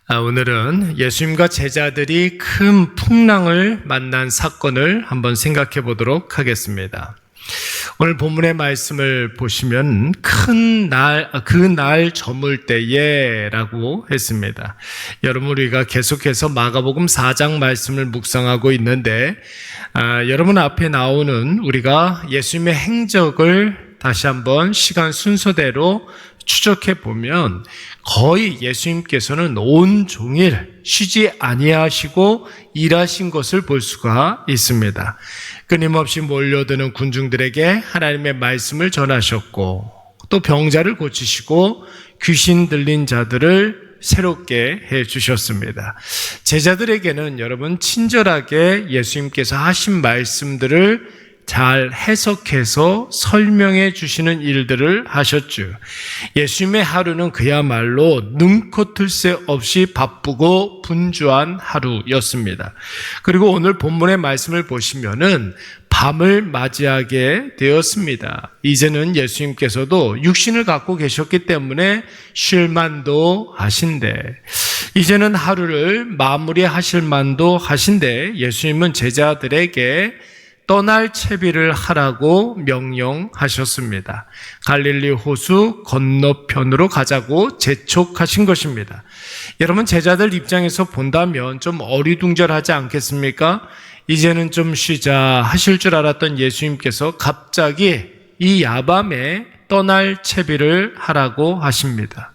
오늘은 예수님과 제자들이 큰 풍랑을 만난 사건을 한번 생각해 보도록 하겠습니다. 오늘 본문의 말씀을 보시면 그날 저물 때에 라고 했습니다. 여러분, 우리가 계속해서 마가복음 4장 말씀을 묵상하고 있는데 여러분 앞에 나오는 우리가 예수님의 행적을 다시 한번 시간 순서대로 추적해 보면 거의 예수님께서는 온종일 쉬지 아니하시고 일하신 것을 볼 수가 있습니다. 끊임없이 몰려드는 군중들에게 하나님의 말씀을 전하셨고, 또 병자를 고치시고 귀신 들린 자들을 새롭게 해주셨습니다. 제자들에게는 여러분 친절하게 예수님께서 하신 말씀들을 잘 해석해서 설명해 주시는 일들을 하셨죠. 예수님의 하루는 그야말로 눈코 뜰 새 없이 바쁘고 분주한 하루였습니다. 그리고 오늘 본문의 말씀을 보시면은 밤을 맞이하게 되었습니다. 이제는 예수님께서도 육신을 갖고 계셨기 때문에 쉴 만도 하신데, 이제는 하루를 마무리하실 만도 하신데, 예수님은 제자들에게 떠날 채비를 하라고 명령하셨습니다. 갈릴리 호수 건너편으로 가자고 재촉하신 것입니다. 여러분, 제자들 입장에서 본다면 좀 어리둥절하지 않겠습니까? 이제는 좀 쉬자 하실 줄 알았던 예수님께서 갑자기 이 야밤에 떠날 채비를 하라고 하십니다.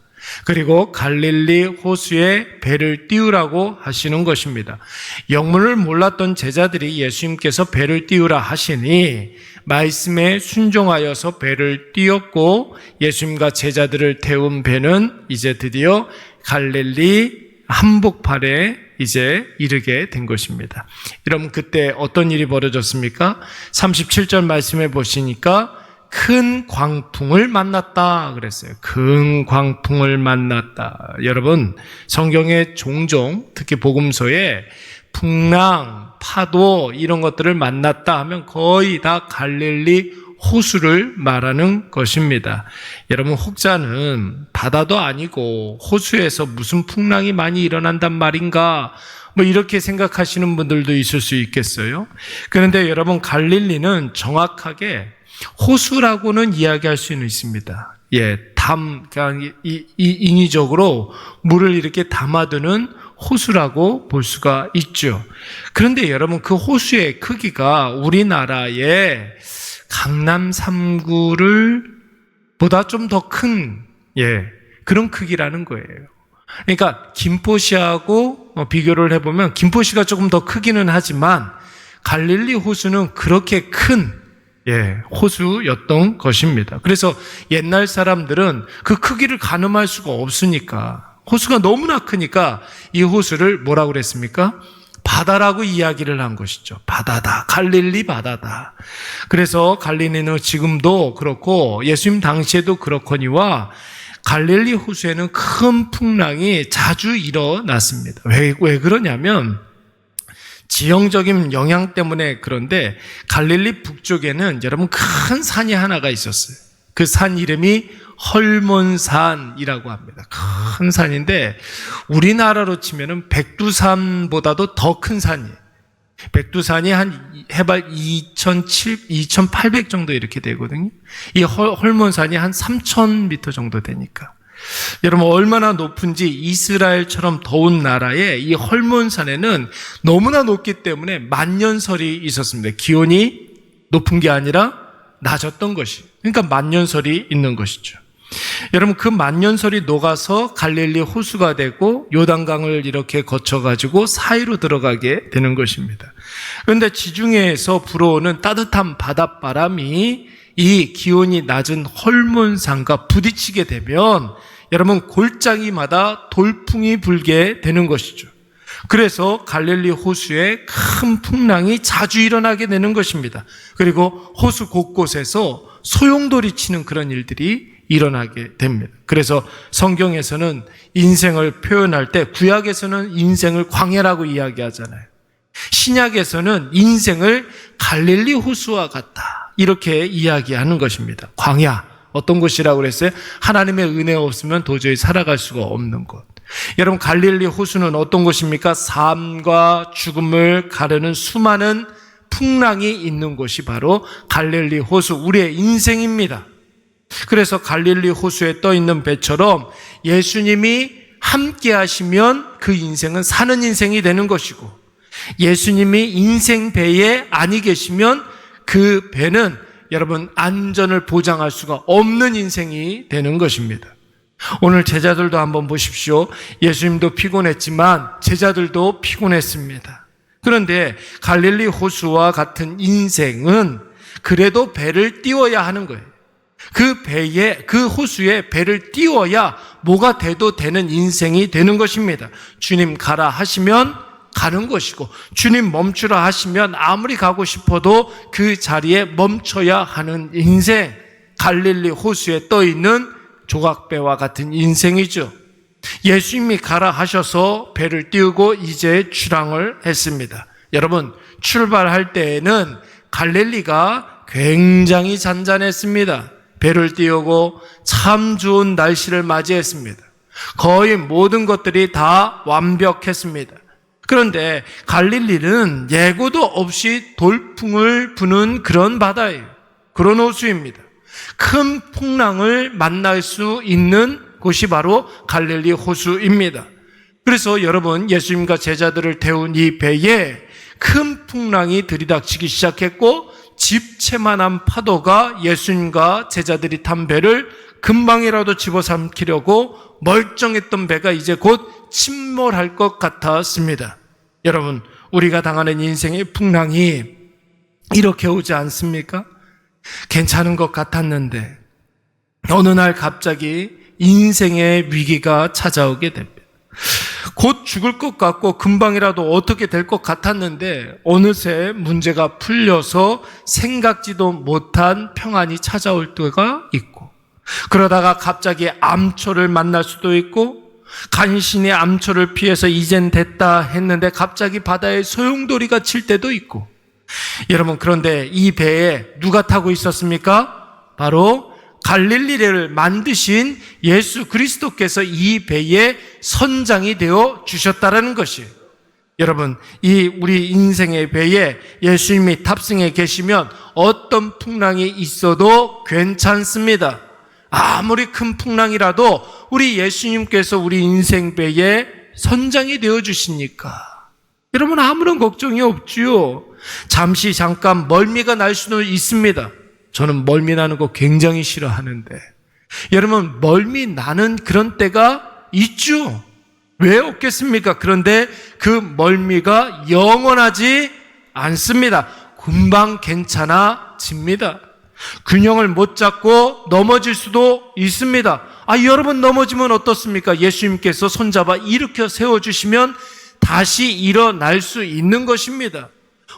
그리고 갈릴리 호수에 배를 띄우라고 하시는 것입니다. 영문을 몰랐던 제자들이 예수님께서 배를 띄우라 하시니 말씀에 순종하여서 배를 띄웠고, 예수님과 제자들을 태운 배는 이제 드디어 갈릴리 한복판에 이제 이르게 된 것입니다. 여러분, 그때 어떤 일이 벌어졌습니까? 37절 말씀해 보시니까 큰 광풍을 만났다 그랬어요. 큰 광풍을 만났다. 여러분, 성경에 종종 특히 복음서에 풍랑, 파도 이런 것들을 만났다 하면 거의 다 갈릴리 호수를 말하는 것입니다. 여러분, 혹자는 바다도 아니고 호수에서 무슨 풍랑이 많이 일어난단 말인가 이렇게 생각하시는 분들도 있을 수 있겠어요. 그런데 여러분, 갈릴리는 정확하게 호수라고는 이야기할 수는 있습니다. 그러니까 인위적으로 물을 이렇게 담아두는 호수라고 볼 수가 있죠. 그런데 여러분, 그 호수의 크기가 우리나라의 강남 3구를 보다 좀 더 큰 그런 크기라는 거예요. 그러니까 김포시하고 비교를 해보면 김포시가 조금 더 크기는 하지만 갈릴리 호수는 그렇게 큰 호수였던 것입니다. 그래서 옛날 사람들은 그 크기를 가늠할 수가 없으니까, 호수가 너무나 크니까 이 호수를 뭐라고 그랬습니까? 바다라고 이야기를 한 것이죠. 바다다. 갈릴리 바다다. 그래서 갈릴리는 지금도 그렇고 예수님 당시에도 그렇거니와 갈릴리 호수에는 큰 풍랑이 자주 일어났습니다. 왜 그러냐면 지형적인 영향 때문에 그런데, 갈릴리 북쪽에는 여러분 큰 산이 하나가 있었어요. 그 산 이름이 헐몬산이라고 합니다. 큰 산인데 우리나라로 치면은 백두산보다도 더 큰 산이에요. 백두산이 한 해발 2,800 정도 이렇게 되거든요. 이 헐몬산이 한 3,000m 정도 되니까. 여러분, 얼마나 높은지 이스라엘처럼 더운 나라에 이 헐몬산에는 너무나 높기 때문에 만년설이 있었습니다. 기온이 높은 게 아니라 낮았던 것이. 그러니까 만년설이 있는 것이죠. 여러분, 그 만년설이 녹아서 갈릴리 호수가 되고 요단강을 이렇게 거쳐가지고 사이로 들어가게 되는 것입니다. 그런데 지중해에서 불어오는 따뜻한 바닷바람이 이 기온이 낮은 헐몬산과 부딪히게 되면 여러분 골짜기마다 돌풍이 불게 되는 것이죠. 그래서 갈릴리 호수에 큰 풍랑이 자주 일어나게 되는 것입니다. 그리고 호수 곳곳에서 소용돌이 치는 그런 일들이 일어나게 됩니다. 그래서 성경에서는 인생을 표현할 때 구약에서는 인생을 광야라고 이야기하잖아요. 신약에서는 인생을 갈릴리 호수와 같다 이렇게 이야기하는 것입니다. 광야, 어떤 곳이라고 그랬어요? 하나님의 은혜 없으면 도저히 살아갈 수가 없는 곳. 여러분, 갈릴리 호수는 어떤 곳입니까? 삶과 죽음을 가르는 수많은 풍랑이 있는 곳이 바로 갈릴리 호수, 우리의 인생입니다. 그래서 갈릴리 호수에 떠 있는 배처럼 예수님이 함께 하시면 그 인생은 사는 인생이 되는 것이고, 예수님이 인생 배에 아니 계시면 그 배는 여러분 안전을 보장할 수가 없는 인생이 되는 것입니다. 오늘 제자들도 한번 보십시오. 예수님도 피곤했지만 제자들도 피곤했습니다. 그런데 갈릴리 호수와 같은 인생은 그래도 배를 띄워야 하는 거예요. 그 호수에 배를 띄워야 뭐가 돼도 되는 인생이 되는 것입니다. 주님 가라 하시면 가는 것이고, 주님 멈추라 하시면 아무리 가고 싶어도 그 자리에 멈춰야 하는 인생, 갈릴리 호수에 떠 있는 조각배와 같은 인생이죠. 예수님이 가라 하셔서 배를 띄우고 이제 출항을 했습니다. 여러분, 출발할 때에는 갈릴리가 굉장히 잔잔했습니다. 배를 띄우고 참 좋은 날씨를 맞이했습니다. 거의 모든 것들이 다 완벽했습니다. 그런데 갈릴리는 예고도 없이 돌풍을 부는 그런 바다예요. 그런 호수입니다. 큰 풍랑을 만날 수 있는 곳이 바로 갈릴리 호수입니다. 그래서 여러분, 예수님과 제자들을 태운 이 배에 큰 풍랑이 들이닥치기 시작했고, 집채만한 파도가 예수님과 제자들이 탄 배를 금방이라도 집어삼키려고 멀쩡했던 배가 이제 곧 침몰할 것 같았습니다. 여러분, 우리가 당하는 인생의 풍랑이 이렇게 오지 않습니까? 괜찮은 것 같았는데 어느 날 갑자기 인생의 위기가 찾아오게 됩니다. 곧 죽을 것 같고 금방이라도 어떻게 될 것 같았는데 어느새 문제가 풀려서 생각지도 못한 평안이 찾아올 때가 있고, 그러다가 갑자기 암초를 만날 수도 있고, 간신히 암초를 피해서 이젠 됐다 했는데 갑자기 바다에 소용돌이가 칠 때도 있고. 여러분, 그런데 이 배에 누가 타고 있었습니까? 바로 갈릴리를 만드신 예수 그리스도께서 이 배의 선장이 되어 주셨다라는 것이에요. 여러분, 이 우리 인생의 배에 예수님이 탑승해 계시면 어떤 풍랑이 있어도 괜찮습니다. 아무리 큰 풍랑이라도 우리 예수님께서 우리 인생 배의 선장이 되어 주시니까 여러분, 아무런 걱정이 없지요. 잠깐 멀미가 날 수는 있습니다. 저는 멀미 나는 거 굉장히 싫어하는데, 여러분, 멀미 나는 그런 때가 있죠. 왜 없겠습니까? 그런데 그 멀미가 영원하지 않습니다. 금방 괜찮아집니다. 균형을 못 잡고 넘어질 수도 있습니다. 여러분, 넘어지면 어떻습니까? 예수님께서 손잡아 일으켜 세워주시면 다시 일어날 수 있는 것입니다.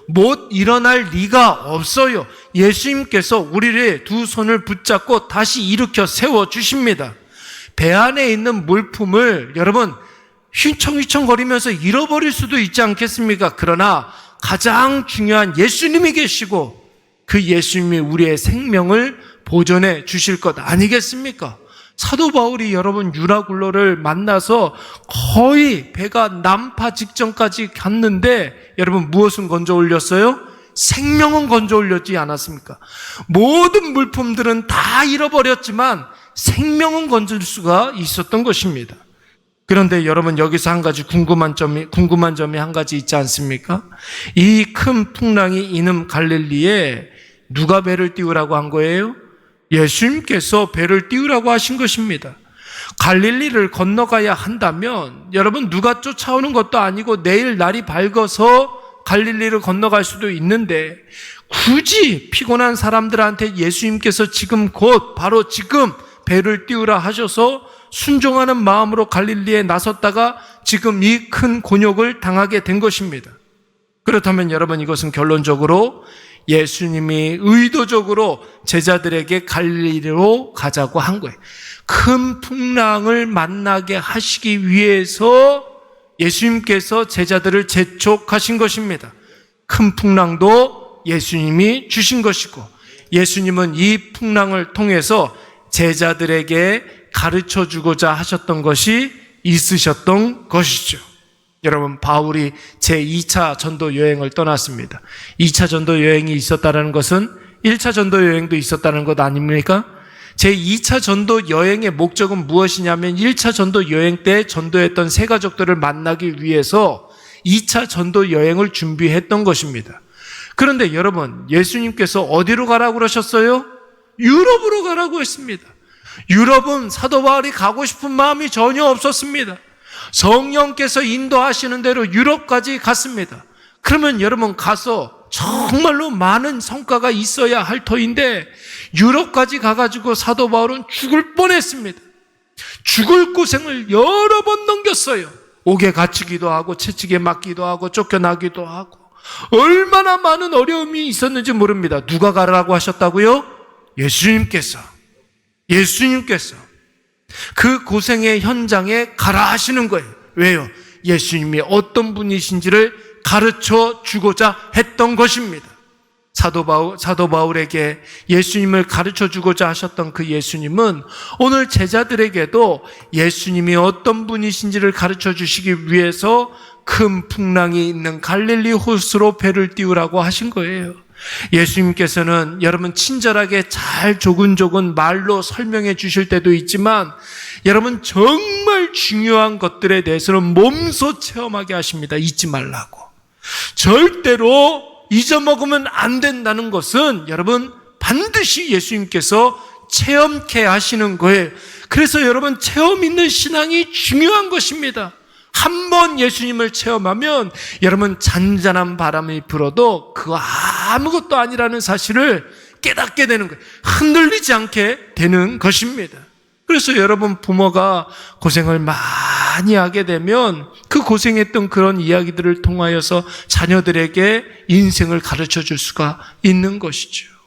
못 일어날 리가 없어요. 예수님께서 우리를 두 손을 붙잡고 다시 일으켜 세워주십니다. 배 안에 있는 물품을 여러분 휘청휘청거리면서 잃어버릴 수도 있지 않겠습니까? 그러나 가장 중요한 예수님이 계시고 그 예수님이 우리의 생명을 보존해 주실 것 아니겠습니까? 사도 바울이 여러분 유라굴로를 만나서 거의 배가 난파 직전까지 갔는데 여러분 무엇은 건져 올렸어요? 생명은 건져 올렸지 않았습니까? 모든 물품들은 다 잃어버렸지만 생명은 건질 수가 있었던 것입니다. 그런데 여러분, 여기서 한 가지 궁금한 점이 한 가지 있지 않습니까? 이 큰 풍랑이 이는 갈릴리에 누가 배를 띄우라고 한 거예요? 예수님께서 배를 띄우라고 하신 것입니다. 갈릴리를 건너가야 한다면 여러분 누가 쫓아오는 것도 아니고 내일 날이 밝아서 갈릴리를 건너갈 수도 있는데 굳이 피곤한 사람들한테 예수님께서 지금 곧 바로 지금 배를 띄우라 하셔서 순종하는 마음으로 갈릴리에 나섰다가 지금 이 큰 곤욕을 당하게 된 것입니다. 그렇다면 여러분, 이것은 결론적으로 예수님이 의도적으로 제자들에게 갈릴리로 가자고 한 거예요. 큰 풍랑을 만나게 하시기 위해서 예수님께서 제자들을 재촉하신 것입니다. 큰 풍랑도 예수님이 주신 것이고, 예수님은 이 풍랑을 통해서 제자들에게 가르쳐 주고자 하셨던 것이 있으셨던 것이죠. 여러분, 바울이 제2차 전도 여행을 떠났습니다. 2차 전도 여행이 있었다는 것은 1차 전도 여행도 있었다는 것 아닙니까? 제2차 전도 여행의 목적은 무엇이냐면 1차 전도 여행 때 전도했던 새 가족들을 만나기 위해서 2차 전도 여행을 준비했던 것입니다. 그런데 여러분, 예수님께서 어디로 가라고 그러셨어요? 유럽으로 가라고 했습니다. 유럽은 사도 바울이 가고 싶은 마음이 전혀 없었습니다. 성령께서 인도하시는 대로 유럽까지 갔습니다. 그러면 여러분, 가서 정말로 많은 성과가 있어야 할 터인데 유럽까지 가가지고 사도 바울은 죽을 뻔했습니다. 죽을 고생을 여러 번 넘겼어요. 옥에 갇히기도 하고 채찍에 맞기도 하고 쫓겨나기도 하고 얼마나 많은 어려움이 있었는지 모릅니다. 누가 가라고 하셨다고요? 예수님께서 그 고생의 현장에 가라 하시는 거예요. 왜요? 예수님이 어떤 분이신지를 가르쳐 주고자 했던 것입니다. 사도 바울에게 예수님을 가르쳐 주고자 하셨던 그 예수님은 오늘 제자들에게도 예수님이 어떤 분이신지를 가르쳐 주시기 위해서 큰 풍랑이 있는 갈릴리 호수로 배를 띄우라고 하신 거예요. 예수님께서는 여러분 친절하게 잘 조근조근 말로 설명해 주실 때도 있지만 여러분 정말 중요한 것들에 대해서는 몸소 체험하게 하십니다. 잊지 말라고. 절대로 잊어먹으면 안 된다는 것은 여러분 반드시 예수님께서 체험케 하시는 거예요. 그래서 여러분 체험 있는 신앙이 중요한 것입니다. 한번 예수님을 체험하면 여러분 잔잔한 바람이 불어도 그거 아무것도 아니라는 사실을 깨닫게 되는 거예요. 흔들리지 않게 되는 것입니다. 그래서 여러분 부모가 고생을 많이 하게 되면 그 고생했던 그런 이야기들을 통하여서 자녀들에게 인생을 가르쳐 줄 수가 있는 것이죠.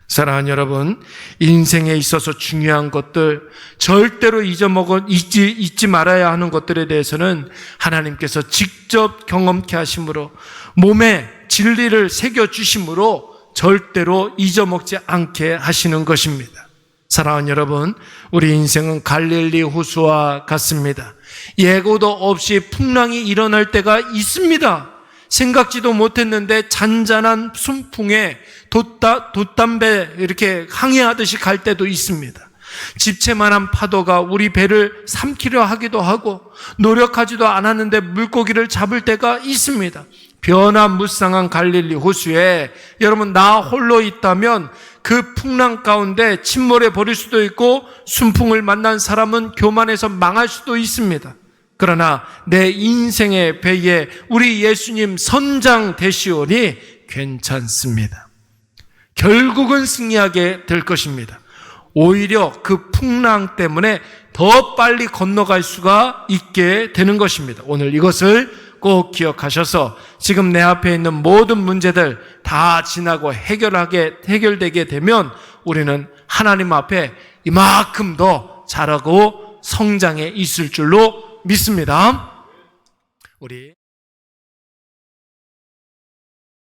사랑하는 여러분, 인생에 있어서 중요한 것들, 절대로 잊지 말아야 하는 것들에 대해서는 하나님께서 직접 경험케 하심으로 몸에 진리를 새겨주심으로 절대로 잊어먹지 않게 하시는 것입니다. 사랑하는 여러분, 우리 인생은 갈릴리 호수와 같습니다. 예고도 없이 풍랑이 일어날 때가 있습니다. 생각지도 못했는데 잔잔한 순풍에 돛담배 이렇게 항해하듯이 갈 때도 있습니다. 집채만한 파도가 우리 배를 삼키려 하기도 하고 노력하지도 않았는데 물고기를 잡을 때가 있습니다. 변화무쌍한 갈릴리 호수에 여러분 나 홀로 있다면 그 풍랑 가운데 침몰해 버릴 수도 있고 순풍을 만난 사람은 교만해서 망할 수도 있습니다. 그러나 내 인생의 배에 우리 예수님 선장 되시오니 괜찮습니다. 결국은 승리하게 될 것입니다. 오히려 그 풍랑 때문에 더 빨리 건너갈 수가 있게 되는 것입니다. 오늘 이것을 꼭 기억하셔서 지금 내 앞에 있는 모든 문제들 다 지나고 해결되게 되면 우리는 하나님 앞에 이만큼 더 잘하고 성장해 있을 줄로 믿습니다. 우리